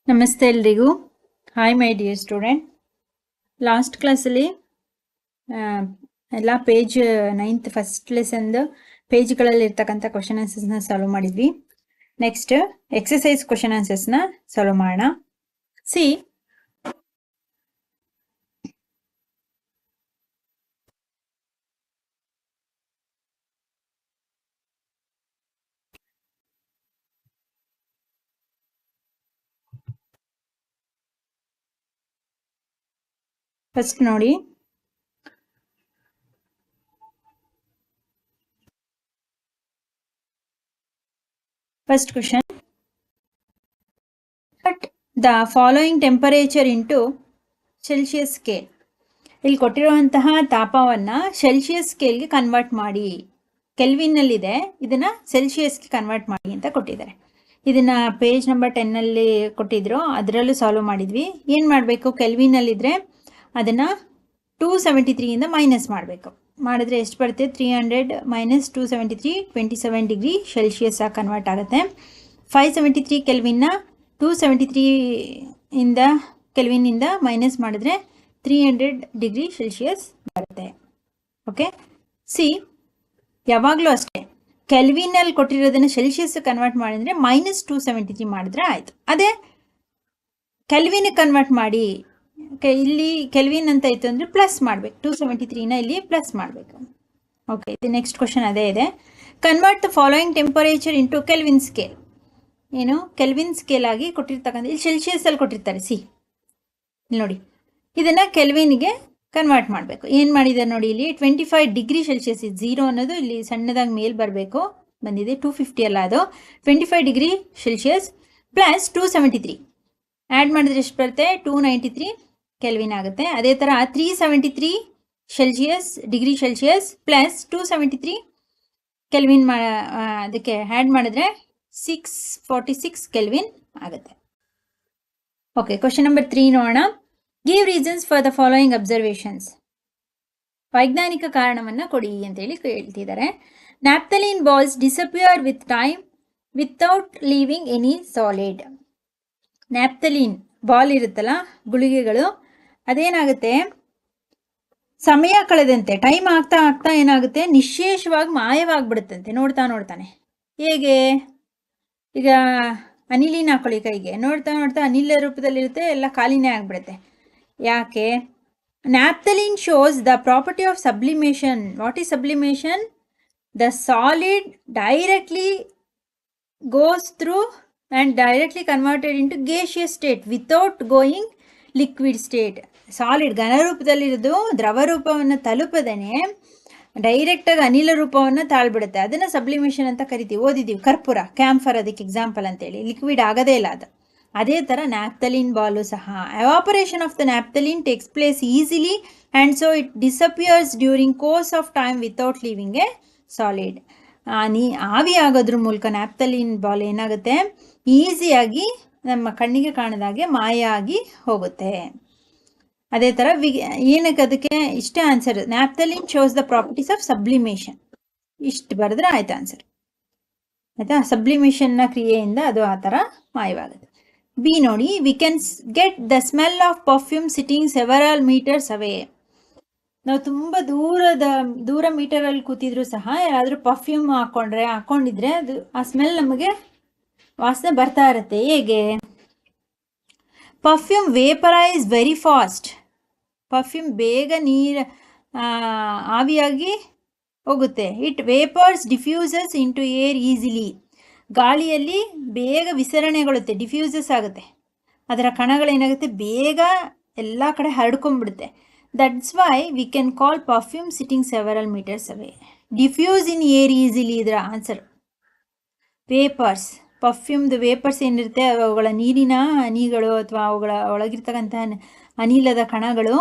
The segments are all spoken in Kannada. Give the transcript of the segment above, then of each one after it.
ನಮಸ್ತೆ ಎಲ್ರಿಗೂ. Hi my dear student. Last ಕ್ಲಾಸಲ್ಲಿ ಎಲ್ಲ ಪೇಜ್ 9th ಫಸ್ಟ್ ಲೆಸನ್ದು ಪೇಜ್ಗಳಲ್ಲಿ ಇರ್ತಕ್ಕಂಥ ಕ್ವಶನ್ ಆನ್ಸರ್ಸ್ನ ಸಾಲ್ವ್ ಮಾಡಿದ್ವಿ. ನೆಕ್ಸ್ಟ್ ಎಕ್ಸಸೈಸ್ ಕ್ವಶನ್ ಆನ್ಸರ್ಸ್ನ ಸಾಲ್ವ್ ಮಾಡೋಣ. ಸಿ ಫಸ್ಟ್ ನೋಡಿ, first question, but the following temperature into Celsius scale. ಇಲ್ಲಿ ಕೊಟ್ಟಿರುವಂತಹ ತಾಪವನ್ನು ಸೆಲ್ಸಿಯಸ್ ಸ್ಕೇಲ್ಗೆ ಕನ್ವರ್ಟ್ ಮಾಡಿ. ಕೆಲ್ವಿನ್ನಲ್ಲಿದೆ, ಇದನ್ನು ಸೆಲ್ಸಿಯಸ್ಗೆ ಕನ್ವರ್ಟ್ ಮಾಡಿ ಅಂತ ಕೊಟ್ಟಿದ್ದಾರೆ. ಇದನ್ನು ಪೇಜ್ ನಂಬರ್ 10ನಲ್ಲಿ ಕೊಟ್ಟಿದ್ರು, ಅದರಲ್ಲೂ ಸಾಲ್ವ್ ಮಾಡಿದ್ವಿ. ಏನು ಮಾಡಬೇಕು, ಕೆಲ್ವಿನಲ್ಲಿದ್ದರೆ ಅದನ್ನು 273ಇಂದ ಮೈನಸ್ ಮಾಡಬೇಕು. ಮಾಡಿದ್ರೆ ಎಷ್ಟು ಬರುತ್ತೆ, 300 ಮೈನಸ್ 273 27 ಡಿಗ್ರಿ ಸೆಲ್ಸಿಯಸ್ ಆಗಿ ಕನ್ವರ್ಟ್ ಆಗುತ್ತೆ. 573 ಕೆಲ್ವಿನ್ನ 273ಇಂದ ಕೆಲ್ವಿನಿಂದ ಮೈನಸ್ ಮಾಡಿದ್ರೆ 300 ಡಿಗ್ರಿ ಸೆಲ್ಸಿಯಸ್ ಬರುತ್ತೆ. ಓಕೆ, ಸಿ ಯಾವಾಗಲೂ ಅಷ್ಟೇ, ಕೆಲ್ವಿನಲ್ಲಿ ಕೊಟ್ಟಿರೋದನ್ನು ಸೆಲ್ಸಿಯಸ್ ಕನ್ವರ್ಟ್ ಮಾಡಿದರೆ ಮೈನಸ್ 273 ಮಾಡಿದ್ರೆ ಆಯಿತು. ಅದೇ ಕೆಲ್ವಿನ್ ಕನ್ವರ್ಟ್ ಮಾಡಿ, ಇಲ್ಲಿ ಕೆಲ್ವಿನ್ ಅಂತ ಇತ್ತು ಅಂದರೆ ಪ್ಲಸ್ ಮಾಡಬೇಕು, 273ನ ಇಲ್ಲಿ ಪ್ಲಸ್ ಮಾಡಬೇಕು. ಓಕೆ, ಇದು ನೆಕ್ಸ್ಟ್ ಕ್ವಶನ್ ಅದೇ ಇದೆ. Convert the following temperature into kelvin scale. ಏನು ಕೆಲ್ವಿನ್ ಸ್ಕೇಲ್ ಆಗಿ ಕೊಟ್ಟಿರ್ತಕ್ಕಂಥ, ಇಲ್ಲಿ ಸೆಲ್ಸಿಯಸ್ಸಲ್ಲಿ ಕೊಟ್ಟಿರ್ತಾರೆ. ಸಿ ಇಲ್ಲಿ ನೋಡಿ, ಇದನ್ನು ಕೆಲ್ವಿನ್ಗೆ ಕನ್ವರ್ಟ್ ಮಾಡಬೇಕು. ಏನು ಮಾಡಿದ್ದಾರೆ ನೋಡಿ, ಇಲ್ಲಿ 25 ಡಿಗ್ರಿ ಸೆಲ್ಸಿಯಸ್ ಇದು 0 ಅನ್ನೋದು ಇಲ್ಲಿ ಸಣ್ಣದಾಗಿ ಮೇಲೆ ಬರಬೇಕು, ಬಂದಿದೆ 250 ಅಲ್ಲ, ಅದು 25 ಡಿಗ್ರಿ ಸೆಲ್ಸಿಯಸ್ ಪ್ಲಸ್ 273 ಆ್ಯಡ್ ಮಾಡಿದ್ರೆ ಎಷ್ಟು ಬರುತ್ತೆ, 293 ಕೆಲ್ವಿನ್ ಆಗುತ್ತೆ. ಅದೇ ಥರ 373 Celsius degree Celsius plus 273 kelvin ಅದಕ್ಕೆ ಆ್ಯಡ್ ಮಾಡಿದ್ರೆ 646 ಕೆಲ್ವಿನ್ ಆಗುತ್ತೆ. ಓಕೆ, ಕ್ವಶನ್ ನಂಬರ್ 3 ನೋಡೋಣ. Give reasons for the following observations. ವೈಜ್ಞಾನಿಕ ಕಾರಣವನ್ನು ಕೊಡಿ ಅಂತೇಳಿ ಹೇಳ್ತಿದ್ದಾರೆ. Naphthalene balls disappear with time without leaving any solid. Naphthalene ball ಇರುತ್ತಲ್ಲ, ಗುಳಿಗೆಗಳು, ಅದೇನಾಗುತ್ತೆ, ಸಮಯ ಕಳೆದಂತೆ ಟೈಮ್ ಆಗ್ತಾ ಆಗ್ತಾ ಏನಾಗುತ್ತೆ, ನಿಶೇಷವಾಗಿ ಮಾಯವಾಗಿಬಿಡುತ್ತಂತೆ ನೋಡ್ತಾ ನೋಡ್ತಾನೆ. ಹೇಗೆ, ಈಗ ಅನಿಲಿನ ಹಾಕೊಳ್ಳಿ ಕೈಗೆ, ನೋಡ್ತಾ ನೋಡ್ತಾ ಅನಿಲ ರೂಪದಲ್ಲಿರುತ್ತೆ, ಎಲ್ಲ ಖಾಲಿನೇ ಆಗಿಬಿಡುತ್ತೆ. ಯಾಕೆ? Naphthalene shows the property of sublimation. What is sublimation? The solid directly goes through and directly converted into gaseous state without going liquid state. Solid ಘನರೂಪದಲ್ಲಿರೋದು ದ್ರವ ರೂಪವನ್ನು ತಲುಪದೇನೆ ಡೈರೆಕ್ಟಾಗಿ ಅನಿಲ ರೂಪವನ್ನು ತಾಳ್ಬಿಡುತ್ತೆ. ಅದನ್ನು ಸಬ್ಲಿಮೇಷನ್ ಅಂತ ಕರಿತೀವಿ, ಓದಿದ್ದೀವಿ. ಕರ್ಪೂರ, ಕ್ಯಾಂಫರ್ ಅದಕ್ಕೆ ಎಕ್ಸಾಂಪಲ್ ಅಂತೇಳಿ, ಲಿಕ್ವಿಡ್ ಆಗೋದೇ ಇಲ್ಲ ಅದು. ಅದೇ ಥರ ನ್ಯಾಪ್ಥಲಿನ್ ಬಾಲು ಸಹ. Evaporation of the naphthalene takes place easily and so it disappears during course of time without leaving a solid. ಆವಿ ಆಗೋದ್ರ ಮೂಲಕ ನ್ಯಾಪ್ಥಲಿನ್ ಬಾಲ್ ಏನಾಗುತ್ತೆ, ಈಸಿಯಾಗಿ ನಮ್ಮ ಕಣ್ಣಿಗೆ ಕಾಣದಾಗೆ ಮಾಯ ಆಗಿ ಹೋಗುತ್ತೆ. ಅದೇ ಥರ ಏನಕ್ಕೆ, ಅದಕ್ಕೆ ಇಷ್ಟೇ answer. Naphthalene shows the properties of sublimation. ಇಷ್ಟು ಬರೆದ್ರೆ ಆಯ್ತು ಆನ್ಸರ್. ಆಯಿತಾ, ಸಬ್ಲಿಮೇಷನ್ನ ಕ್ರಿಯೆಯಿಂದ ಅದು ಆ ಥರ ಮಾಯವಾಗುತ್ತೆ. ಬಿ ನೋಡಿ, we can get the smell of perfume sitting several metres away. ನಾವು ತುಂಬ ದೂರ ಮೀಟರಲ್ಲಿ ಕೂತಿದ್ರು ಸಹ ಯಾರಾದರೂ ಪರ್ಫ್ಯೂಮ್ ಹಾಕ್ಕೊಂಡಿದ್ರೆ ಅದು ಆ ಸ್ಮೆಲ್ ನಮಗೆ ವಾಸನೆ ಬರ್ತಾ ಇರುತ್ತೆ. ಹೇಗೆ? Perfume vaporise very fast. Perfume ಬೇಗ ಆವಿಯಾಗಿ ಹೋಗುತ್ತೆ. It vapours diffuses into air easily. ಗಾಳಿಯಲ್ಲಿ ಬೇಗ ವಿಸರಣೆಗೊಳ್ಳುತ್ತೆ, ಡಿಫ್ಯೂಸಸ್ ಆಗುತ್ತೆ. ಅದರ ಕಣಗಳೇನಾಗುತ್ತೆ, ಬೇಗ ಎಲ್ಲ ಕಡೆ ಹರಡ್ಕೊಂಡ್ಬಿಡುತ್ತೆ. That's why we can call perfume sitting several metres away. Diffuse in air easily ಇದರ ಆನ್ಸರ್. ವೇಪರ್ಸ್, ಪರ್ಫ್ಯೂಮ್ದು ವೇಪರ್ಸ್ ಏನಿರುತ್ತೆ, ಅವುಗಳ ನೀರಿನ ಹನಿಗಳು ಅಥವಾ ಅವುಗಳ ಒಳಗಿರ್ತಕ್ಕಂಥ ಅನಿಲದ ಕಣಗಳು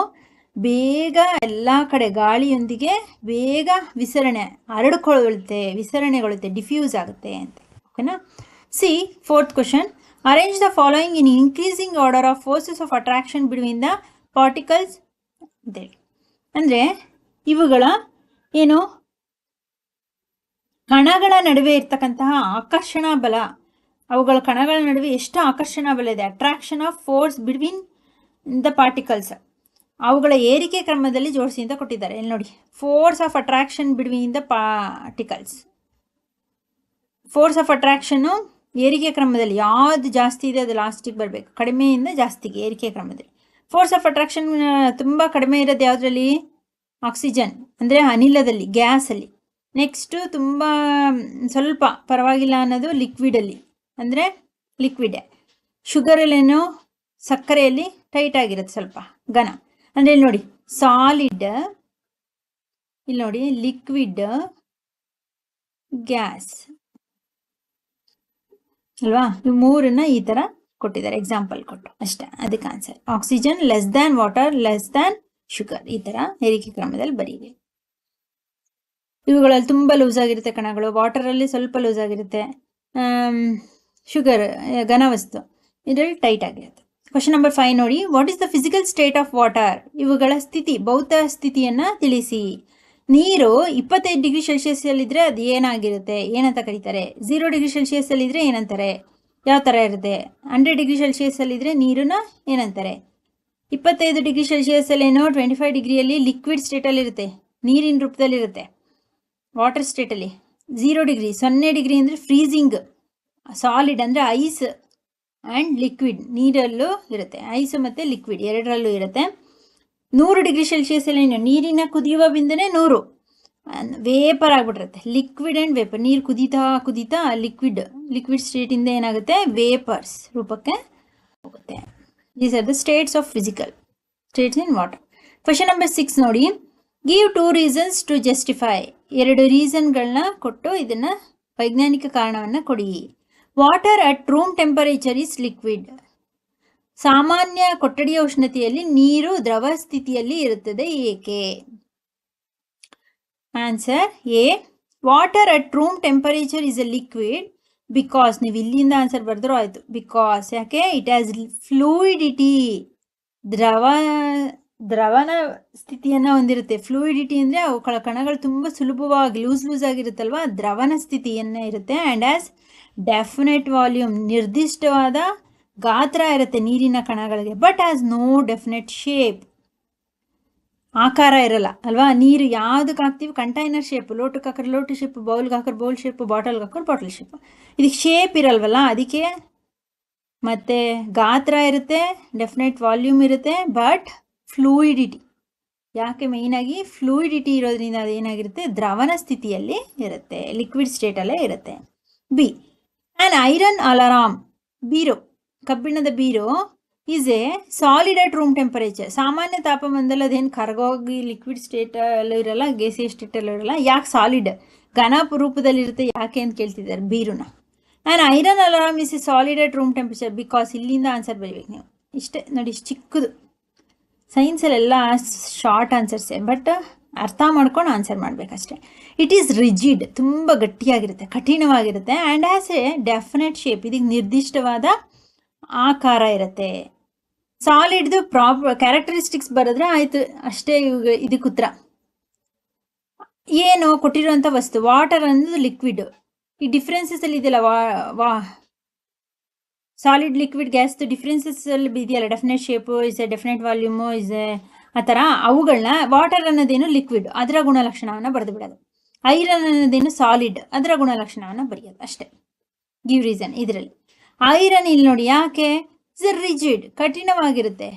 ಬೇಗ ಎಲ್ಲ ಕಡೆ ಗಾಳಿಯೊಂದಿಗೆ ಬೇಗ ವಿಸರಣೆಗೊಳ್ಳುತ್ತೆ, ಡಿಫ್ಯೂಸ್ ಆಗುತ್ತೆ ಅಂತ. ಓಕೆನಾ? C fourth question. Arrange the following in increasing order of forces of attraction between the particles ಅಂತೇಳಿ. ಅಂದರೆ ಇವುಗಳ ಏನು, ಕಣಗಳ ನಡುವೆ ಇರ್ತಕ್ಕಂತಹ ಆಕರ್ಷಣಾ ಬಲ ಅವುಗಳ ಕಣಗಳ ನಡುವೆ ಎಷ್ಟು ಆಕರ್ಷಣಾ ಬಲ ಇದೆ, attraction of force between the particles. ಅವುಗಳ ಏರಿಕೆ ಕ್ರಮದಲ್ಲಿ ಜೋಡಿಸಿ ಅಂತ ಕೊಟ್ಟಿದ್ದಾರೆ. ಇಲ್ಲಿ ನೋಡಿ, force of attraction between the particles. Force of ಅಟ್ರಾಕ್ಷನ್ನು ಏರಿಕೆ ಕ್ರಮದಲ್ಲಿ ಯಾವುದು ಜಾಸ್ತಿ ಇದೆ ಅದು ಲಾಸ್ಟಿಗೆ ಬರಬೇಕು, ಕಡಿಮೆಯಿಂದ ಜಾಸ್ತಿಗೆ ಏರಿಕೆ ಕ್ರಮದಲ್ಲಿ. ಫೋರ್ಸ್ ಆಫ್ ಅಟ್ರಾಕ್ಷನ್ ತುಂಬ ಕಡಿಮೆ ಇರೋದು ಯಾವುದರಲ್ಲಿ? ಆಕ್ಸಿಜನ್ ಅಂದರೆ ಅನಿಲದಲ್ಲಿ, ಗ್ಯಾಸಲ್ಲಿ. ನೆಕ್ಸ್ಟು ತುಂಬ ಸ್ವಲ್ಪ ಪರವಾಗಿಲ್ಲ ಅನ್ನೋದು ಲಿಕ್ವಿಡಲ್ಲಿ, ಅಂದರೆ ಲಿಕ್ವಿಡ್. ಶುಗರಲ್ಲೇನೋ ಸಕ್ಕರೆಯಲ್ಲಿ ಟೈಟ್ ಆಗಿರುತ್ತೆ, ಸ್ವಲ್ಪ ಘನ. ಅಂದರೆ ಇಲ್ಲಿ ನೋಡಿ, ಸಾಲಿಡ್, ಇಲ್ಲಿ ನೋಡಿ ಲಿಕ್ವಿಡ್, ಗ್ಯಾಸ್ ಅಲ್ವಾ? ಇವು ಮೂರನ್ನ ಈ ಥರ ಕೊಟ್ಟಿದ್ದಾರೆ, ಎಕ್ಸಾಂಪಲ್ ಕೊಟ್ಟು ಅಷ್ಟೇ. ಅದಕ್ಕೆ answer oxygen less than water less than sugar, ಈ ಥರ ಏರಿಕೆ ಕ್ರಮದಲ್ಲಿ ಬರೀರಿ. ಇವುಗಳಲ್ಲಿ ತುಂಬ ಲೂಸ್ ಆಗಿರುತ್ತೆ ಕಣಗಳು, ವಾಟರಲ್ಲಿ ಸ್ವಲ್ಪ ಲೂಸ್ ಆಗಿರುತ್ತೆ, ಶುಗರ್ ಘನವಸ್ತು ಇದರಲ್ಲಿ ಟೈಟ್ ಆಗಿರುತ್ತೆ. ಕ್ವಶನ್ ನಂಬರ್ 5 ನೋಡಿ, what is the physical state of water? ಇವುಗಳ ಸ್ಥಿತಿ, ಭೌತ ಸ್ಥಿತಿಯನ್ನು ತಿಳಿಸಿ. ನೀರು 25 ಡಿಗ್ರಿ ಸೆಲ್ಸಿಯಸ್ಸಲ್ಲಿದ್ದರೆ ಅದು ಏನಾಗಿರುತ್ತೆ, ಏನಂತ ಕರೀತಾರೆ? 0 ಡಿಗ್ರಿ ಸೆಲ್ಸಿಯಸ್ಸಲ್ಲಿದ್ದರೆ ಏನಂತಾರೆ, ಯಾವ ಥರ ಇರುತ್ತೆ? 100 ಡಿಗ್ರಿ ಸೆಲ್ಸಿಯಸ್ಸಲ್ಲಿದ್ದರೆ ನೀರನ್ನ ಏನಂತಾರೆ? 25 ಡಿಗ್ರಿ ಸೆಲ್ಸಿಯಸ್ಸಲ್ಲೇನೋ 25 ಡಿಗ್ರಿಯಲ್ಲಿ ಲಿಕ್ವಿಡ್ ಸ್ಟೇಟಲ್ಲಿರುತ್ತೆ, ನೀರಿನ ರೂಪದಲ್ಲಿರುತ್ತೆ. ವಾಟರ್ ಸ್ಟೇಟಲ್ಲಿ 0 ಡಿಗ್ರಿ, 0 ಡಿಗ್ರಿ ಅಂದರೆ ಫ್ರೀಸಿಂಗ್, ಸಾಲಿಡ್ ಅಂದರೆ ಐಸ್ ಆ್ಯಂಡ್ ಲಿಕ್ವಿಡ್, ನೀರಲ್ಲೂ ಇರುತ್ತೆ, ಐಸ್ ಮತ್ತು ಲಿಕ್ವಿಡ್ ಎರಡರಲ್ಲೂ ಇರುತ್ತೆ. 100 ಡಿಗ್ರಿ ಸೆಲ್ಸಿಯಸ್ಸಲ್ಲಿ ನೀರಿನ ಕುದಿಯುವ ಬಿಂದುನೇ 100, ವೇಪರ್ ಆಗಿಬಿಟ್ಟಿರುತ್ತೆ. ಲಿಕ್ವಿಡ್ ಆ್ಯಂಡ್ ವೇಪರ್, ನೀರು ಕುದೀತಾ ಲಿಕ್ವಿಡ್ ಸ್ಟೇಟಿಂದ ಏನಾಗುತ್ತೆ, ವೇಪರ್ಸ್ ರೂಪಕ್ಕೆ ಹೋಗುತ್ತೆ. These are the States of physical States in water. Question number 6 ನೋಡಿ, ಗಿವ್ 2 ರೀಸನ್ಸ್ ಟು ಜಸ್ಟಿಫೈ. 2 ರೀಸನ್ಗಳನ್ನ ಕೊಟ್ಟು ಇದನ್ನು ವೈಜ್ಞಾನಿಕ ಕಾರಣವನ್ನು ಕೊಡಿ. Water at room temperature is liquid. ಸಾಮಾನ್ಯ ಕೊಠಡಿಯ ಉಷ್ಣತೆಯಲ್ಲಿ ನೀರು ದ್ರವ ಸ್ಥಿತಿಯಲ್ಲಿ ಇರುತ್ತದೆ, ಏಕೆ? Answer A, water at room temperature is A liquid because, ನೀವು ಇಲ್ಲಿಂದ ಆನ್ಸರ್ ಬರೆದ್ರೂ ಆಯಿತು. ಬಿಕಾಸ್ ಯಾಕೆ? ಇಟ್ ಹ್ಯಾಸ್ ಫ್ಲೂಯಿಡಿಟಿ, ದ್ರವನ ಸ್ಥಿತಿಯನ್ನು ಹೊಂದಿರುತ್ತೆ. ಫ್ಲೂಯಿಡಿಟಿ ಅಂದರೆ ಅವುಗಳ ಕಣಗಳು ತುಂಬ ಸುಲಭವಾಗಿ ಲೂಸ್ ಆಗಿರುತ್ತಲ್ವ, ದ್ರವನ ಸ್ಥಿತಿಯನ್ನು ಇರುತ್ತೆ. ಆ್ಯಂಡ್ ಆ್ಯಸ್ ಡೆಫಿನೆಟ್ ವಾಲ್ಯೂಮ್, ನಿರ್ದಿಷ್ಟವಾದ ಗಾತ್ರ ಇರುತ್ತೆ ನೀರಿನ ಕಣಗಳಿಗೆ. But has no definite shape, ಆಕಾರ ಇರಲ್ಲ ಅಲ್ವಾ? ನೀರು ಯಾವುದಕ್ಕೆ ಹಾಕ್ತೀವಿ? ಕಂಟೈನರ್ ಶೇಪ್, ಲೋಟಕ್ಕೆ ಹಾಕೋರು ಲೋಟ ಶೇಪ್, ಬೌಲ್ಗೆ ಹಾಕೋರು ಬೌಲ್ ಶೇಪ್, ಬಾಟಲ್ಗೆ ಹಾಕೋರು ಬಾಟಲ್ ಶೇಪ್. ಇದಕ್ಕೆ ಶೇಪ್ ಇರಲ್ವಲ್ಲ, ಅದಕ್ಕೆ ಮತ್ತು ಗಾತ್ರ ಇರುತ್ತೆ, ಡೆಫಿನೆಟ್ ವಾಲ್ಯೂಮ್ ಇರುತ್ತೆ, ಬಟ್ ಫ್ಲೂಯಿಡಿಟಿ. ಯಾಕೆ? ಮೇಯ್ನಾಗಿ ಫ್ಲೂಯಿಡಿಟಿ ಇರೋದ್ರಿಂದ ಅದೇನಾಗಿರುತ್ತೆ, ದ್ರವನ ಸ್ಥಿತಿಯಲ್ಲಿ ಇರುತ್ತೆ, ಲಿಕ್ವಿಡ್ ಸ್ಟೇಟಲ್ಲೇ ಇರುತ್ತೆ. ಬಿ, ಆ್ಯನ್ ಐರನ್ ಅಲಾರಾಮ್, ಬೀರು, ಕಬ್ಬಿಣದ ಬೀರು is a solid at room temperature. ಸಾಮಾನ್ಯ ತಾಪಮಾನದಲ್ಲಿ ಅದೇನು ಕರಗೋಗಿ ಲಿಕ್ವಿಡ್ ಸ್ಟೇಟಲ್ಲೂ ಇರಲ್ಲ, ಗೇಸಿಯ ಸ್ಟೇಟಲ್ಲೂ ಇರಲ್ಲ. ಯಾಕೆ ಸಾಲಿಡ್, ಘನ ರೂಪದಲ್ಲಿರುತ್ತೆ, ಯಾಕೆ ಅಂತ ಕೇಳ್ತಿದ್ದಾರೆ ಬೀರುನ. An iron almirah is a solid at room temperature because, ಇಲ್ಲಿಂದ ಆನ್ಸರ್ ಬರೀಬೇಕು ನೀವು. ಇಷ್ಟೇ ನೋಡಿ, ಇಷ್ಟು ಚಿಕ್ಕದು. ಸೈನ್ಸಲ್ಲೆಲ್ಲ ಶಾರ್ಟ್ ಆನ್ಸರ್ಸೇ, ಬಟ್ ಅರ್ಥ ಮಾಡ್ಕೊಂಡು ಆನ್ಸರ್ ಮಾಡಬೇಕಷ್ಟೆ. ಇಟ್ ಈಸ್ ರಿಜಿಡ್, ತುಂಬ ಗಟ್ಟಿಯಾಗಿರುತ್ತೆ, ಕಠಿಣವಾಗಿರುತ್ತೆ. And has a definite shape, ಇದಕ್ಕೆ ನಿರ್ದಿಷ್ಟವಾದ ಆಕಾರ ಇರುತ್ತೆ. ಸಾಲಿಡ್ದು ಕ್ಯಾರೆಕ್ಟರಿಸ್ಟಿಕ್ಸ್ ಬರೆದ್ರೆ ಆಯಿತು ಅಷ್ಟೇ. ಇದಕ್ಕೆ ಉತ್ತರ ಏನು ಕೊಟ್ಟಿರುವಂಥ ವಸ್ತು, ವಾಟರ್ ಅನ್ನೋದು ಲಿಕ್ವಿಡ್. ಈ ಡಿಫ್ರೆನ್ಸಸಲ್ಲಿ ಇದೆಯಲ್ಲ, ಸಾಲಿಡ್ ಲಿಕ್ವಿಡ್ ಗ್ಯಾಸ್ದು ಡಿಫ್ರೆನ್ಸಸ್ಸಲ್ಲಿ ಇದೆಯಲ್ಲ, definite shape is A definite volume is A ಆ ಥರ, ಅವುಗಳನ್ನ ವಾಟರ್ ಅನ್ನೋದೇನು ಲಿಕ್ವಿಡ್, ಅದರ ಗುಣಲಕ್ಷಣವನ್ನು ಬರೆದು ಬಿಡೋದು. ಐರನ್ ಅನ್ನೋದೇನು ಸಾಲಿಡ್, ಅದರ ಗುಣಲಕ್ಷಣವನ್ನು ಬರೆಯೋದು ಅಷ್ಟೇ. ಗಿವ್ ರೀಸನ್ ಇದರಲ್ಲಿ. ಐರನ್ ಇಲ್ಲಿ ನೋಡಿ, ಯಾಕೆ? ಇಸ್ ರಿಜಿಡ್, ಕಠಿಣವಾಗಿರುತ್ತೆ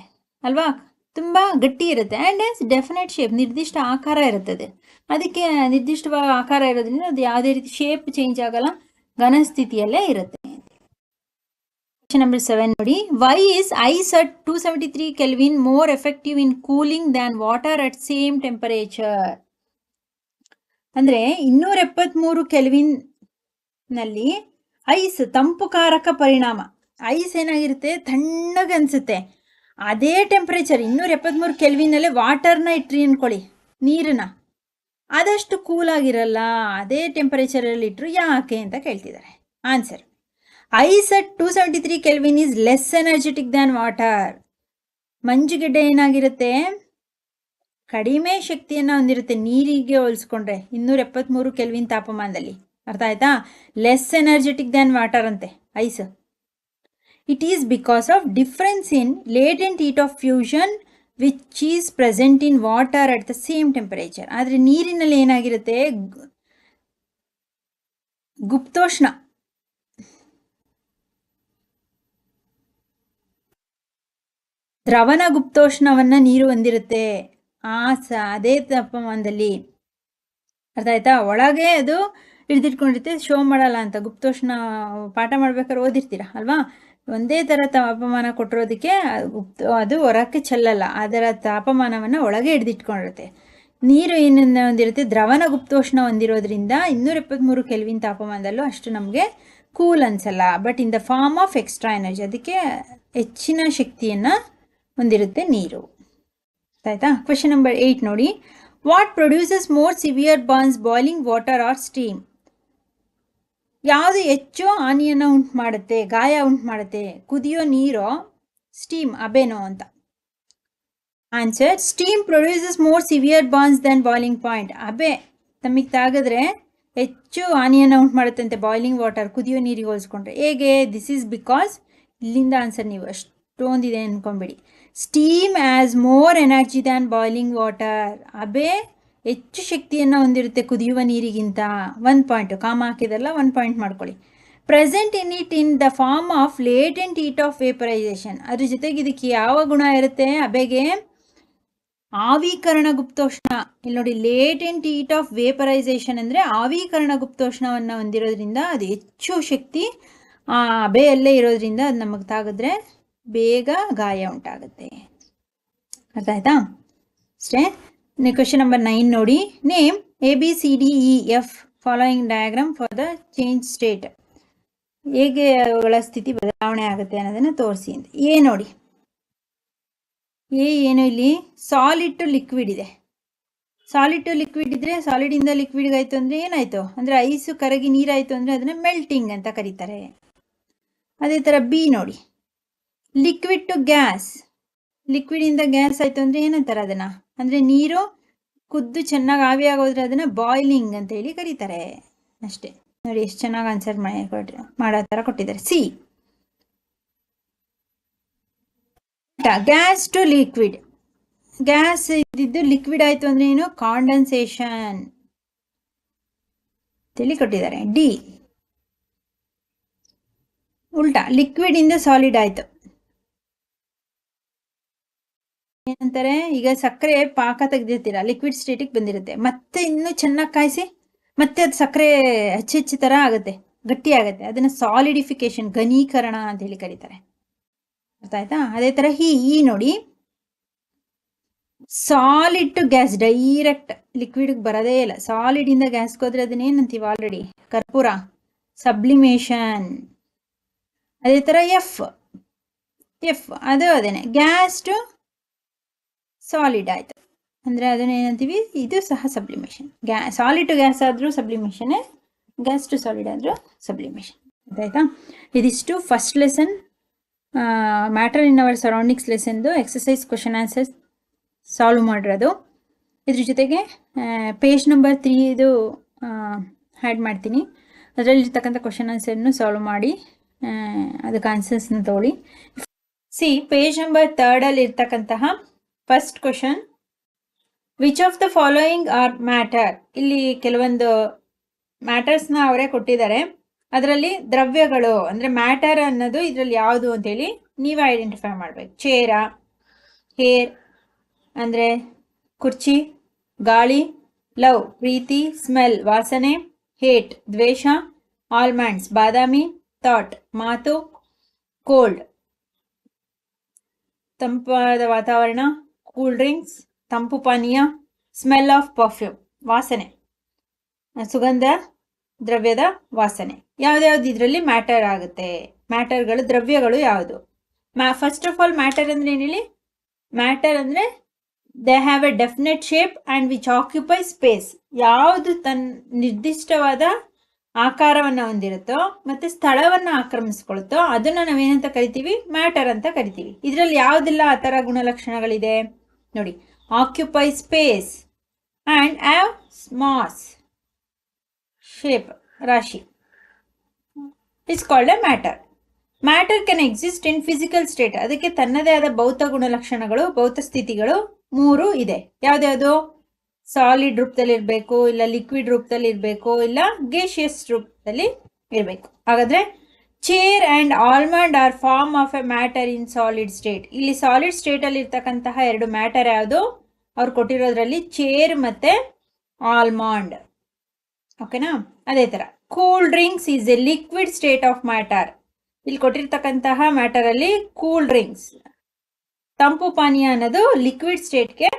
ಅಲ್ವಾ, ತುಂಬ ಗಟ್ಟಿ ಇರುತ್ತೆ. ಆ್ಯಂಡ್ ಎಸ್ ಡೆಫಿನೆಟ್ ಶೇಪ್, ನಿರ್ದಿಷ್ಟ ಆಕಾರ ಇರುತ್ತದೆ. ಅದಕ್ಕೆ ನಿರ್ದಿಷ್ಟವಾದ ಆಕಾರ ಇರೋದ್ರಿಂದ ಅದು ಯಾವುದೇ ರೀತಿ ಶೇಪ್ ಚೇಂಜ್ ಆಗಲ್ಲ, ಘನ ಸ್ಥಿತಿಯಲ್ಲೇ ಇರುತ್ತೆ. ಕ್ವೆಶ್ಚನ್ ನಂಬರ್ 7 ನೋಡಿ, why is ice at 273 kelvin more effective in cooling than water at same temperature? ಅಂದರೆ 273 ಕೆಲ್ವಿನ್ನಲ್ಲಿ ಐಸ್ ತಂಪುಕಾರಕ ಪರಿಣಾಮ. ಐಸ್ ಏನಾಗಿರುತ್ತೆ, ತಣ್ಣಗೆ ಅನಿಸುತ್ತೆ. ಅದೇ ಟೆಂಪರೇಚರ್ 273 ಕೆಲ್ವಿನಲ್ಲೇ ವಾಟರ್ನ ಇಟ್ರಿ ಅಂದ್ಕೊಳ್ಳಿ, ನೀರನ್ನ, ಆದಷ್ಟು ಕೂಲಾಗಿರಲ್ಲ. ಅದೇ ಟೆಂಪರೇಚರಲ್ಲಿ ಇಟ್ಟರು ಯಾಕೆ ಅಂತ ಕೇಳ್ತಿದ್ದಾರೆ. Answer, ice at 273 kelvin is less energetic than water. ಮಂಜುಗೆಡ್ಡೆ ಏನಾಗಿರುತ್ತೆ, ಕಡಿಮೆ ಶಕ್ತಿಯನ್ನು ಹೊಂದಿರುತ್ತೆ ನೀರಿಗೆ ಹೋಲಿಸ್ಕೊಂಡ್ರೆ 273 ಕೆಲ್ವಿನ್ ತಾಪಮಾನದಲ್ಲಿ. ಅರ್ಥ ಆಯ್ತಾ? ಲೆಸ್ ಎನರ್ಜೆಟಿಕ್ ದ್ಯಾನ್ ವಾಟರ್ ಅಂತೆ ice. It is because of difference in latent heat of fusion which is present in water at the same temperature. ಆದರೆ ನೀರಿನಲ್ಲಿ ಏನಾಗಿರುತ್ತೆ, ಗುಪ್ತೋಷ್ಣ, ದ್ರವನ ಗುಪ್ತೋಷ್ಣವನ್ನು ನೀರು ಹೊಂದಿರುತ್ತೆ ಅದೇ ತಾಪಮಾನದಲ್ಲಿ. ಅರ್ಥ ಆಯ್ತಾ? ಒಳಗೆ ಅದು ಹಿಡಿದಿಟ್ಕೊಂಡಿರುತ್ತೆ, ಶೋ ಮಾಡಲ್ಲ ಅಂತ. ಗುಪ್ತೋಷ್ಣ ಪಾಠ ಮಾಡ್ಬೇಕಾದ್ರೆ ಓದಿರ್ತೀರ ಅಲ್ವಾ? ಒಂದೇ ಥರ ತಾಪಮಾನ ಕೊಟ್ಟಿರೋದಕ್ಕೆ ಅದು ಹೊರಕ್ಕೆ ಚೆಲ್ಲಲ್ಲ, ಅದರ ತಾಪಮಾನವನ್ನು ಒಳಗೆ ಹಿಡಿದಿಟ್ಕೊಂಡಿರುತ್ತೆ. ನೀರು ಏನನ್ನ ಹೊಂದಿರುತ್ತೆ, ದ್ರವನ ಗುಪ್ತೋಷ್ಣ ಹೊಂದಿರೋದ್ರಿಂದ 273 ಕೆಲ್ವಿನ್ ತಾಪಮಾನದಲ್ಲೂ ಅಷ್ಟು ನಮಗೆ ಕೂಲ್ ಅನ್ಸಲ್ಲ. But in the form of extra energy, ಅದಕ್ಕೆ ಹೆಚ್ಚಿನ ಶಕ್ತಿಯನ್ನು ಹೊಂದಿರುತ್ತೆ ನೀರು. ಆಯ್ತಾ? ಕ್ವೆಶನ್ ನಂಬರ್ 8 ನೋಡಿ. What produces more severe burns, boiling water or steam? ಯಾವುದು ಹೆಚ್ಚು ಹಾನಿಯನ್ನು ಉಂಟು ಮಾಡುತ್ತೆ, ಗಾಯ ಉಂಟು ಮಾಡುತ್ತೆ, ಕುದಿಯೋ ನೀರೋ ಸ್ಟೀಮ್ ಅಬೇನೋ ಅಂತ. Answer, steam produces more severe burns than boiling point. ಅಬೆ ತಮಗೆ ತಾಗಿದ್ರೆ ಹೆಚ್ಚು ಹಾನಿಯನ್ನು ಉಂಟು ಮಾಡುತ್ತೆ ಅಂತೆ ಬಾಯ್ಲಿಂಗ್ ವಾಟರ್, ಕುದಿಯೋ ನೀರಿಗೆ ಹೋಲಿಸ್ಕೊಂಡ್ರೆ. ಹೇಗೆ? ದಿಸ್ ಈಸ್ ಬಿಕಾಸ್, ಇಲ್ಲಿಂದ ಆನ್ಸರ್ ನೀವು ಅಷ್ಟೊಂದಿದೆ ಅನ್ಕೊಂಬೇಡಿ. Steam has more energy than boiling water. ಅಬೆ ಹೆಚ್ಚು ಶಕ್ತಿಯನ್ನು ಹೊಂದಿರುತ್ತೆ ಕುದಿಯುವ ನೀರಿಗಿಂತ. 1 ಪಾಯಿಂಟ್ ಕಾಮ ಹಾಕಿದಲ್ಲ, 1 ಪಾಯಿಂಟ್ ಮಾಡ್ಕೊಳ್ಳಿ. Present in it in the form of latent heat of vaporisation. ಅದ್ರ ಜೊತೆಗೆ ಇದಕ್ಕೆ ಯಾವ ಗುಣ ಇರುತ್ತೆ ಅಬೆಗೆ? ಆವೀಕರಣ ಗುಪ್ತೋಷ್ಣ. ಇಲ್ಲಿ ನೋಡಿ, ಲೇಟೆಂಟ್ ಹೀಟ್ ಆಫ್ ವೇಪರೈಸೇಷನ್ ಅಂದರೆ ಆವೀಕರಣ ಗುಪ್ತೋಷ್ಣವನ್ನು ಹೊಂದಿರೋದ್ರಿಂದ ಅದು ಹೆಚ್ಚು ಶಕ್ತಿ ಅಬೆಯಲ್ಲೇ ಇರೋದ್ರಿಂದ ಅದು ನಮಗೆ ತಾಗಿದ್ರೆ ಬೇಗ ಗಾಯ ಉಂಟಾಗುತ್ತೆ. ಅರ್ಥ ಆಯ್ತಾ? ಅಷ್ಟೇ. ಕ್ವೆಶನ್ ನಂಬರ್ 9 ನೋಡಿ. Name ABCDEF following diagram for the change state. ಹೇಗೆ ಅವುಗಳ ಸ್ಥಿತಿ ಬದಲಾವಣೆ ಆಗುತ್ತೆ ಅನ್ನೋದನ್ನು ತೋರಿಸಿ ಅಂತ. ನೋಡಿ, ಏನು ಇಲ್ಲಿ ಸಾಲಿಡ್ ಟು ಲಿಕ್ವಿಡ್ ಇದೆ. ಸಾಲಿಡ್ ಟು ಲಿಕ್ವಿಡ್ ಇದ್ರೆ, ಸಾಲಿಡಿಂದ ಲಿಕ್ವಿಡ್ಗೆ ಆಯಿತು ಅಂದರೆ ಏನಾಯಿತು ಅಂದರೆ ಐಸು ಕರಗಿ ನೀರಾಯಿತು ಅಂದರೆ ಅದನ್ನು ಮೆಲ್ಟಿಂಗ್ ಅಂತ ಕರೀತಾರೆ. ಅದೇ ಥರ ಬಿ ನೋಡಿ, ಲಿಕ್ವಿಡ್ ಟು ಗ್ಯಾಸ್. ಲಿಕ್ವಿಡಿಂದ ಗ್ಯಾಸ್ ಆಯಿತು ಅಂದರೆ ಏನಂತಾರೆ ಅದನ್ನು ಅಂದರೆ ನೀರು ಕುದ್ದು ಚೆನ್ನಾಗಿ ಆವಿಯಾಗೋದ್ರೆ ಅದನ್ನು ಬಾಯ್ಲಿಂಗ್ ಅಂತ ಹೇಳಿ ಕರೀತಾರೆ. ಅಷ್ಟೇ ನೋಡಿ, ಎಷ್ಟು ಚೆನ್ನಾಗಿ ಆನ್ಸರ್ ಮಾಡೋ ಥರ ಕೊಟ್ಟಿದ್ದಾರೆ. C, gas to liquid. Gas ಇದ್ದಿದ್ದು ಲಿಕ್ವಿಡ್ ಆಯಿತು ಅಂದರೆ ಏನು? ಕಾಂಡೆನ್ಸೇಷನ್ ತಿಳಿ ಕೊಟ್ಟಿದ್ದಾರೆ. ಡಿ, ಉಲ್ಟಾ, ಲಿಕ್ವಿಡ್ ಇಂದ ಸಾಲಿಡ್ ಆಯಿತು. ಏನಂತಾರೆ, ಈಗ ಸಕ್ಕರೆ ಪಾಕ ತೆಗೆದಿರ್ತೀರ, ಲಿಕ್ವಿಡ್ ಸ್ಟೇಟಿಗೆ ಬಂದಿರುತ್ತೆ, ಮತ್ತೆ ಇನ್ನೂ ಚೆನ್ನಾಗಿ ಕಾಯಿಸಿ ಮತ್ತೆ ಅದು ಸಕ್ಕರೆ ಹೆಚ್ಚು ಥರ ಆಗುತ್ತೆ, ಗಟ್ಟಿ ಆಗುತ್ತೆ. ಅದನ್ನು ಸಾಲಿಡಿಫಿಕೇಶನ್, ಘನೀಕರಣ ಅಂತ ಹೇಳಿ ಕರೀತಾರೆ. ಅರ್ಥ ಆಯ್ತಾ? ಅದೇ ಥರ ಈ ನೋಡಿ, ಸಾಲಿಡ್ ಟು ಗ್ಯಾಸ್, ಡೈರೆಕ್ಟ್ ಲಿಕ್ವಿಡ್ಗೆ ಬರೋದೇ ಇಲ್ಲ. ಸಾಲಿಡಿಂದ ಗ್ಯಾಸ್ಗೆ ಹೋದ್ರೆ ಅದನ್ನೇನಂತೀವಿ ಆಲ್ರೆಡಿ? ಕರ್ಪೂರ, ಸಬ್ಲಿಮೇಷನ್. ಅದೇ ಥರ ಎಫ್ ಅದು ಅದೇನೆ, ಗ್ಯಾಸ್ ಟು ಸಾಲಿಡ್ ಆಯಿತು ಅಂದರೆ ಅದನ್ನೇನಂತೀವಿ? ಇದು ಸಹ ಸಬ್ಲಿಮೇಷನ್. ಸಾಲಿಡ್ ಟು ಗ್ಯಾಸ್ ಆದರೂ ಸಬ್ಲಿಮೇಷನ್ನೇ, ಗ್ಯಾಸ್ ಟು ಸಾಲಿಡ್ ಆದರೂ ಸಬ್ಲಿಮೇಷನ್. ಆಯ್ತಾ? ಇದಿಷ್ಟು first lesson matter in our surroundings ಲೆಸನ್ದು ಎಕ್ಸಸೈಸ್ ಕ್ವೆಶನ್ ಆನ್ಸರ್ಸ್ ಸಾಲ್ವ್ ಮಾಡಿರೋದು. ಇದ್ರ ಜೊತೆಗೆ ಪೇಜ್ ನಂಬರ್ 3 ಇದು ಆ್ಯಡ್ ಮಾಡ್ತೀನಿ. ಅದರಲ್ಲಿರ್ತಕ್ಕಂಥ ಕ್ವೆಶನ್ ಆನ್ಸರ್ನು ಸಾಲ್ವ್ ಮಾಡಿ ಅದಕ್ಕೆ ಆನ್ಸರ್ಸ್ನ ತಗೊಳ್ಳಿ. ಸಿ, ಪೇಜ್ ನಂಬರ್ 3 ಇರ್ತಕ್ಕಂತಹ first question, which of the following are matter. ಇಲ್ಲಿ ಕೆಲವೊಂದು ಮ್ಯಾಟರ್ಸ್ನ ಅವರೇ ಕೊಟ್ಟಿದ್ದಾರೆ. ಅದರಲ್ಲಿ ದ್ರವ್ಯಗಳು ಅಂದರೆ ಮ್ಯಾಟರ್ ಅನ್ನೋದು ಇದರಲ್ಲಿ ಯಾವುದು ಅಂತೇಳಿ ನೀವು ಐಡೆಂಟಿಫೈ ಮಾಡಬೇಕು. ಚೇರ, ಹೇರ್ ಅಂದರೆ ಕುರ್ಚಿ, ಗಾಳಿ, ಲವ್ ಪ್ರೀತಿ, ಸ್ಮೆಲ್ ವಾಸನೆ, ಹೇಟ್ ದ್ವೇಷ, ಆಲ್ಮಂಡ್ಸ್ ಬಾದಾಮಿ, ಥಾಟ್ ಮಾತು, ಕೋಲ್ಡ್ ತಂಪಾದ ವಾತಾವರಣ, ಕೂಲ್ ಡ್ರಿಂಕ್ಸ್ ತಂಪು ಪಾನೀಯ, ಸ್ಮೆಲ್ ಆಫ್ ಪರ್ಫ್ಯೂಮ್ ವಾಸನೆ, ಸುಗಂಧ ದ್ರವ್ಯದ ವಾಸನೆ. ಯಾವ್ದ್ಯಾವ್ದು ಇದರಲ್ಲಿ ಮ್ಯಾಟರ್ ಆಗುತ್ತೆ? ಮ್ಯಾಟರ್ಗಳು, ದ್ರವ್ಯಗಳು ಯಾವುದು? ಫಸ್ಟ್ ಆಫ್ ಆಲ್ ಮ್ಯಾಟರ್ ಅಂದರೆ ಏನು ಹೇಳಿ? ಮ್ಯಾಟರ್ ಅಂದರೆ they have A definite shape and which occupy space. ಯಾವುದು ತನ್ನ ನಿರ್ದಿಷ್ಟವಾದ ಆಕಾರವನ್ನು ಹೊಂದಿರುತ್ತೋ ಮತ್ತು ಸ್ಥಳವನ್ನು ಆಕ್ರಮಿಸ್ಕೊಳುತ್ತೋ ಅದನ್ನು ನಾವೇನಂತ ಕರಿತೀವಿ? ಮ್ಯಾಟರ್ ಅಂತ ಕರಿತೀವಿ. ಇದರಲ್ಲಿ ಯಾವುದೆಲ್ಲ ಆ ಥರ ಗುಣಲಕ್ಷಣಗಳಿದೆ ನೋಡಿ. Occupy space and have mass, shape, ರಾಶಿ it's called a matter. Matter can exist in physical state. ಅದಕ್ಕೆ ತನ್ನದೇ ಆದ ಭೌತ ಗುಣಲಕ್ಷಣಗಳು, ಭೌತ ಸ್ಥಿತಿಗಳು 3 ಇದೆ. ಯಾವ್ದ್ಯಾವುದು? ಸಾಲಿಡ್ ರೂಪದಲ್ಲಿ ಇರಬೇಕು, ಇಲ್ಲ ಲಿಕ್ವಿಡ್ ರೂಪದಲ್ಲಿ ಇರಬೇಕು, ಇಲ್ಲ ಗೇಷಿಯಸ್ ರೂಪದಲ್ಲಿ ಇರಬೇಕು. ಹಾಗಾದ್ರೆ chair and almond are form of a matter in solid state. ಇಲ್ಲಿ ಸಾಲಿಡ್ ಸ್ಟೇಟ್ ಅಲ್ಲಿ ಇರ್ತಕ್ಕಂತಹ 2 ಮ್ಯಾಟರ್ ಯಾವುದು? ಅವ್ರು ಕೊಟ್ಟಿರೋದ್ರಲ್ಲಿ ಚೇರ್ ಮತ್ತೆ ಆಲ್ಮಂಡ್. ಓಕೆನಾ? ಅದೇ ತರ cool drinks is A liquid state of matter. ಇಲ್ಲಿ ಕೊಟ್ಟಿರ್ತಕ್ಕಂತಹ ಮ್ಯಾಟರ್ ಅಲ್ಲಿ ಕೂಲ್ ಡ್ರಿಂಕ್ಸ್, ತಂಪು ಪಾನೀಯ ಅನ್ನೋದು ಲಿಕ್ವಿಡ್ ಸ್ಟೇಟ್ಗೆ,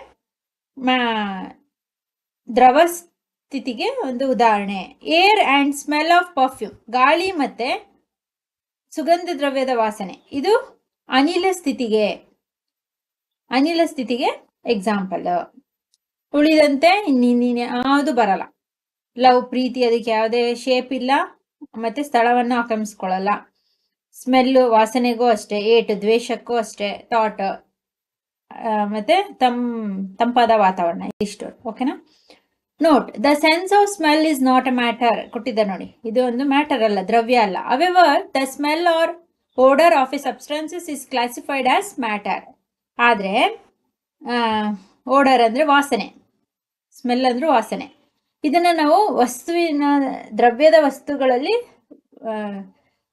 ದ್ರವ ಸ್ಥಿತಿಗೆ ಒಂದು ಉದಾಹರಣೆ. Air and smell of perfume, ಗಾಳಿ ಮತ್ತೆ ಸುಗಂಧ ದ್ರವ್ಯದ ವಾಸನೆ, ಇದು ಅನಿಲ ಸ್ಥಿತಿಗೆ ಎಕ್ಸಾಂಪಲ್. ಉಳಿದಂತೆ ಇನ್ನಿನ್ನೇನು ಯಾವುದು ಬರಲ್ಲ. ಲವ್, ಪ್ರೀತಿ, ಅದಕ್ಕೆ ಯಾವುದೇ ಶೇಪ್ ಇಲ್ಲ ಮತ್ತೆ ಸ್ಥಳವನ್ನು ಆಕ್ರಮಿಸ್ಕೊಳ್ಳಲ್ಲ. ಸ್ಮೆಲ್ಲು ವಾಸನೆಗೂ ಅಷ್ಟೇ, ಏಟ್ ದ್ವೇಷಕ್ಕೂ ಅಷ್ಟೇ, ಥಾಟ್ ಮತ್ತೆ ತಂಪಾದ ವಾತಾವರಣ, ಇಷ್ಟು. ಓಕೆನಾ? Note, the sense of smell is not a matter. ಕೊಟ್ಟಿದ್ದ ನೋಡಿ, ಇದು ಒಂದು ಮ್ಯಾಟರ್ ಅಲ್ಲ, ದ್ರವ್ಯ ಅಲ್ಲ. However the smell or odour of a substances is classified as matter. ಆದರೆ ಓಡರ್ ಅಂದ್ರೆ ವಾಸನೆ, ಸ್ಮೆಲ್ ಅಂದ್ರೆ ವಾಸನೆ. ಇದನ್ನ ನಾವು ದ್ರವ್ಯದ ವಸ್ತುಗಳಲ್ಲಿ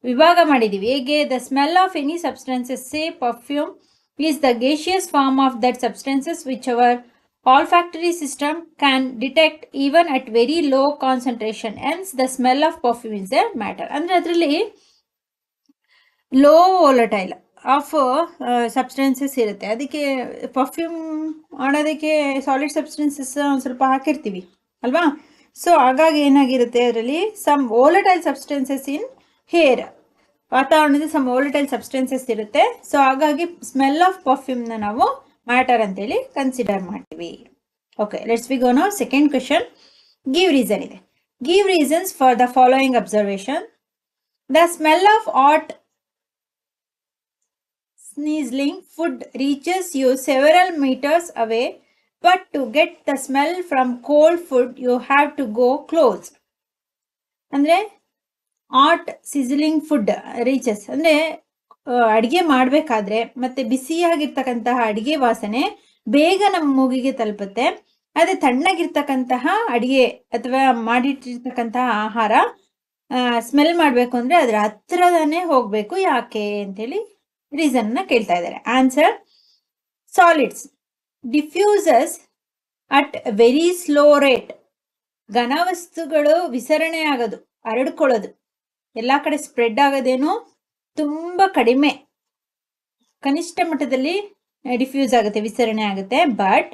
ವಿಭಾಗ ಮಾಡಿದೀವಿ. ಹೇಗೆ? The smell of any substances, say perfume, is the gaseous form of that substances which our olfactory system can detect even at very low concentration. Hence the smell of perfume is a matter. ಅಂದ್ರೆ ಅದರಲ್ಲಿ ಲೋ ವೋಲಟೈಲ್ ಆಫ್ ಸಬ್ಸ್ಟೆನ್ಸಸ್ ಇರುತ್ತೆ. ಅದಕ್ಕೆ ಪರ್ಫ್ಯೂಮ್ ಮಾಡೋದಕ್ಕೆ ಸಾಲಿಡ್ ಸಬ್ಸ್ಟೆನ್ಸಸ್ ಒಂದು ಸ್ವಲ್ಪ ಹಾಕಿರ್ತೀವಿ ಅಲ್ವಾ? ಸೊ ಹಾಗಾಗಿ ಏನಾಗಿರುತ್ತೆ, ಅದರಲ್ಲಿ some volatile substances in air, ವಾತಾವರಣದ ಸಮ್ ವೋಲಟೈಲ್ ಸಬ್ಸ್ಟೆನ್ಸಸ್ ಇರುತ್ತೆ. ಸೊ ಹಾಗಾಗಿ ಸ್ಮೆಲ್ ಆಫ್ ಪರ್ಫ್ಯೂಮ್ನ ನಾವು ಮ್ಯಾಟರ್ ಅಂತೇಳಿ ಕನ್ಸಿಡರ್ ಮಾಡ್ತೀವಿ. Okay, let's we go now. Second question, give reason ಇದೆ. Give reasons for the following observation. The smell of hot sneezing food reaches you several meters away, but to get the smell from cold food you have to go close. ಅಂದ್ರೆ ಹಾಟ್ ಸಿಝಲಿಂಗ್ ಫುಡ್ ರೀಚಸ್ ಅಂದ್ರೆ ಅಡಿಗೆ ಮಾಡಬೇಕಾದ್ರೆ ಮತ್ತೆ ಬಿಸಿಯಾಗಿರ್ತಕ್ಕಂತಹ ಅಡಿಗೆ ವಾಸನೆ ಬೇಗ ನಮ್ಮ ಮೂಗಿಗೆ ತಲುಪುತ್ತೆ. ಅದೇ ತಣ್ಣಗಿರ್ತಕ್ಕಂತಹ ಅಡಿಗೆ ಅಥವಾ ಮಾಡಿಟ್ಟಿರ್ತಕ್ಕಂತಹ ಆಹಾರ ಸ್ಮೆಲ್ ಮಾಡಬೇಕು ಅಂದ್ರೆ ಅದ್ರ ಹತ್ರನೇ ಹೋಗ್ಬೇಕು. ಯಾಕೆ ಅಂತೇಳಿ ರೀಸನ್ ನ ಕೇಳ್ತಾ ಇದ್ದಾರೆ. Answer, solids diffuses at very slow rate. ಘನವಸ್ತುಗಳು ವಿಸರಣೆ ಆಗೋದು, ಹರಡ್ಕೊಳ್ಳೋದು, ಎಲ್ಲಾ ಕಡೆ ಸ್ಪ್ರೆಡ್ ಆಗೋದೇನು ತುಂಬಾ ಕಡಿಮೆ, ಕನಿಷ್ಠ ಮಟ್ಟದಲ್ಲಿ ಡಿಫ್ಯೂಸ್ ಆಗುತ್ತೆ, ವಿಸರಣೆ ಆಗುತ್ತೆ. But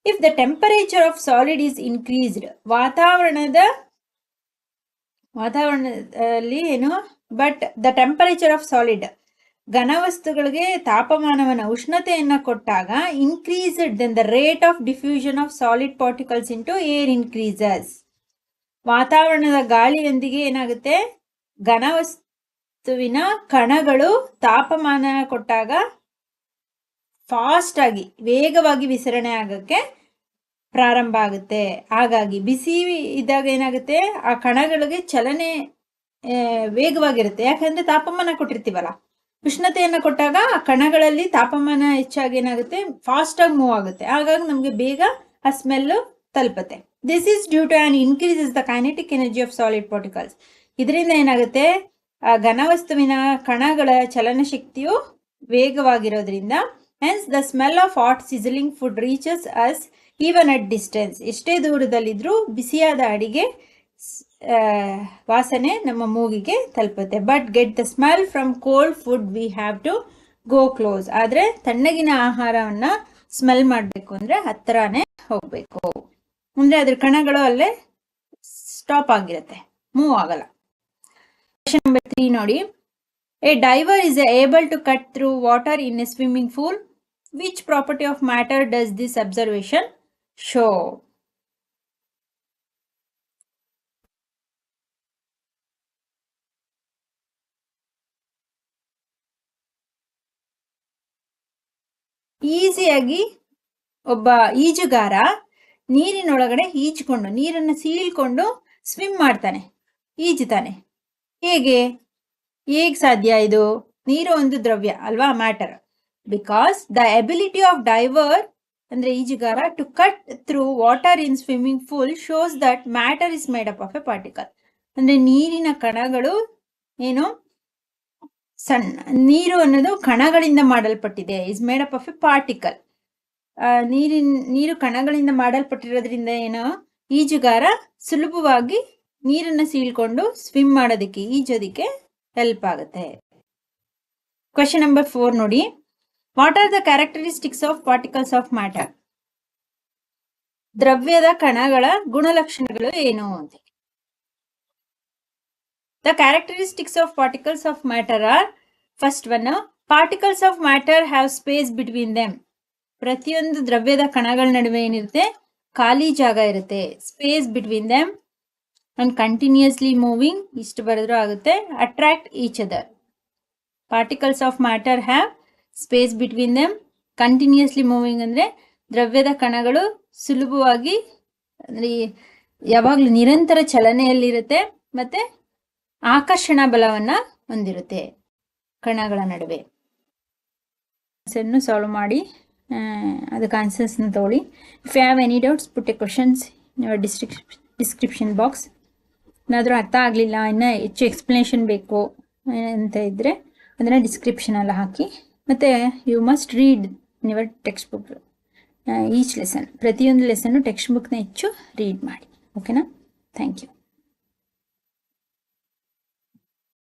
if the temperature of solid is increased, ವಾತಾವರಣದಲ್ಲಿ ಏನು, but the temperature of solid, ಘನವಸ್ತುಗಳಿಗೆ ತಾಪಮಾನವನ್ನು, ಉಷ್ಣತೆಯನ್ನು ಕೊಟ್ಟಾಗ increased, then the rate of diffusion of solid particles into air increases. ವಾತಾವರಣದ ಗಾಳಿಯೊಂದಿಗೆ ಏನಾಗುತ್ತೆ, ಘನವಸ್ತುವಿನ ಕಣಗಳು ತಾಪಮಾನ ಕೊಟ್ಟಾಗ ಫಾಸ್ಟ್ ಆಗಿ, ವೇಗವಾಗಿ ವಿಸರಣೆ ಆಗಕ್ಕೆ ಪ್ರಾರಂಭ ಆಗುತ್ತೆ. ಹಾಗಾಗಿ ಬಿಸಿ ಇದ್ದಾಗ ಏನಾಗುತ್ತೆ, ಆ ಕಣಗಳಿಗೆ ಚಲನೆ ವೇಗವಾಗಿರುತ್ತೆ. ಯಾಕಂದ್ರೆ ತಾಪಮಾನ ಕೊಟ್ಟಿರ್ತೀವಲ್ಲ. ಉಷ್ಣತೆಯನ್ನು ಕೊಟ್ಟಾಗ ಆ ಕಣಗಳಲ್ಲಿ ತಾಪಮಾನ ಹೆಚ್ಚಾಗಿ ಏನಾಗುತ್ತೆ, ಫಾಸ್ಟ್ ಆಗಿ ಮೂವ್ ಆಗುತ್ತೆ. ಹಾಗಾಗಿ ನಮ್ಗೆ ಬೇಗ ಆ ಸ್ಮೆಲ್ ತಲುಪುತ್ತೆ. This is due to on increases the kinetic energy of solid particles. ಇದರಿಂದ ಏನಾಗುತ್ತೆ, ಆ ಘನವಸ್ತುವಿನ ಕಣಗಳ ಚಲನಶಕ್ತಿಯು ವೇಗವಾಗಿರೋದ್ರಿಂದ. Hence the smell of hot sizzling food reaches us even at distance. ಎಷ್ಟೇ ದೂರದಲ್ಲಿದ್ರೂ ಬಿಸಿಯಾದ ಅಡಿಗೆ ವಾಸನೆ ನಮ್ಮ ಮೂಗಿಗೆ ತಲುಪುತ್ತೆ. But get the smell from cold food we have to go close. ಆದ್ರೆ ತಣ್ಣಗಿನ ಆಹಾರವನ್ನ ಸ್ಮೆಲ್ ಮಾಡಬೇಕು ಅಂದ್ರೆ ಹತ್ತಿರನೇ ಹೋಗ್ಬೇಕು. ಅಂದ್ರೆ ಅದ್ರ ಕಣಗಳು ಅಲ್ಲೇ ಸ್ಟಾಪ್ ಆಗಿರುತ್ತೆ, ಮೂವ್ ಆಗಲ್ಲ. ಕ್ವೆಶ್ಚನ್ ನಂಬರ್ 3 ನೋಡಿ. A diver is able to cut through water in a swimming pool. Which property of matter does this observation show? ಈಸಿಯಾಗಿ ಒಬ್ಬ ಈಜುಗಾರ ನೀರಿನೊಳಗಡೆ ಈಜ್ಕೊಂಡು, ನೀರನ್ನು ಸೀಳ್ಕೊಂಡು ಸ್ವಿಮ್ ಮಾಡ್ತಾನೆ. ಈಜುತ್ತಾನೆ. ಹೇಗೆ ಸಾಧ್ಯ ಇದು? ನೀರು ಒಂದು ದ್ರವ್ಯ ಅಲ್ವಾ, matter. Because the ability of diver ಅಂದ್ರೆ ಈಜುಗಾರ to cut through water in swimming pool shows that matter is made up of a particle. ಅಂದ್ರೆ ನೀರಿನ ಕಣಗಳು ಏನು, ನೀರು ಅನ್ನೋದು ಕಣಗಳಿಂದ ಮಾಡಲ್ಪಟ್ಟಿದೆ. Is made up of a particle. ನೀರು ಕಣಗಳಿಂದ ಮಾಡಲ್ಪಟ್ಟಿರೋದ್ರಿಂದ ಏನು, ಈಜುಗಾರ ಸುಲಭವಾಗಿ ನೀರನ್ನ ಸೀಳ್ಕೊಂಡು ಸ್ವಿಮ್ ಮಾಡೋದಕ್ಕೆ, ಈಜೋದಿಕ್ಕೆ ಹೆಲ್ಪ್ ಆಗುತ್ತೆ. ಕ್ವೆಶ್ಚನ್ ನಂಬರ್ 4 ನೋಡಿ. What are the characteristics of particles of matter? ದ್ರವ್ಯದ ಕಣಗಳ ಗುಣಲಕ್ಷಣಗಳು ಏನು ಅಂತ. The characteristics of particles of matter are, first one, particles of matter have space between them. ಪ್ರತಿಯೊಂದು ದ್ರವ್ಯದ ಕಣಗಳ ನಡುವೆ ಏನಿರುತ್ತೆ, ಖಾಲಿ ಜಾಗ ಇರುತ್ತೆ. Space between them and continuously moving, ಇಷ್ಟು ಬರೆದ್ರೂ ಆಗುತ್ತೆ. Attract each other. Particles of matter have space between them. Continuously moving ಅಂದ್ರೆ ದ್ರವ್ಯದ ಕಣಗಳು ಸುಲಭವಾಗಿ ಅಂದ್ರೆ ಯಾವಾಗಲೂ ನಿರಂತರ ಚಲನೆಯಲ್ಲಿರುತ್ತೆ. ಮತ್ತೆ ಆಕರ್ಷಣಾ ಬಲವನ್ನ ಹೊಂದಿರುತ್ತೆ ಕಣಗಳ ನಡುವೆ. ಸಾಲ್ವ್ ಮಾಡಿ ಅದಕ್ಕೆ ಆನ್ಸರ್ಸ್ನ ತಗೊಳ್ಳಿ. If you have any doubts put a questions in your description box. ಏನಾದರೂ ಅರ್ಥ ಆಗಲಿಲ್ಲ, ಇನ್ನೂ ಹೆಚ್ಚು ಎಕ್ಸ್ಪ್ಲನೇಷನ್ ಬೇಕು ಅಂತ ಇದ್ದರೆ ಅದನ್ನು ಡಿಸ್ಕ್ರಿಪ್ಷನಲ್ಲಿ ಹಾಕಿ. ಮತ್ತು you must read your textbook. Each lesson, ಪ್ರತಿಯೊಂದು ಲೆಸನ್ನು ಟೆಕ್ಸ್ಟ್ ಬುಕ್ನ ಹೆಚ್ಚು ರೀಡ್ ಮಾಡಿ. ಓಕೆನಾ? Thank you.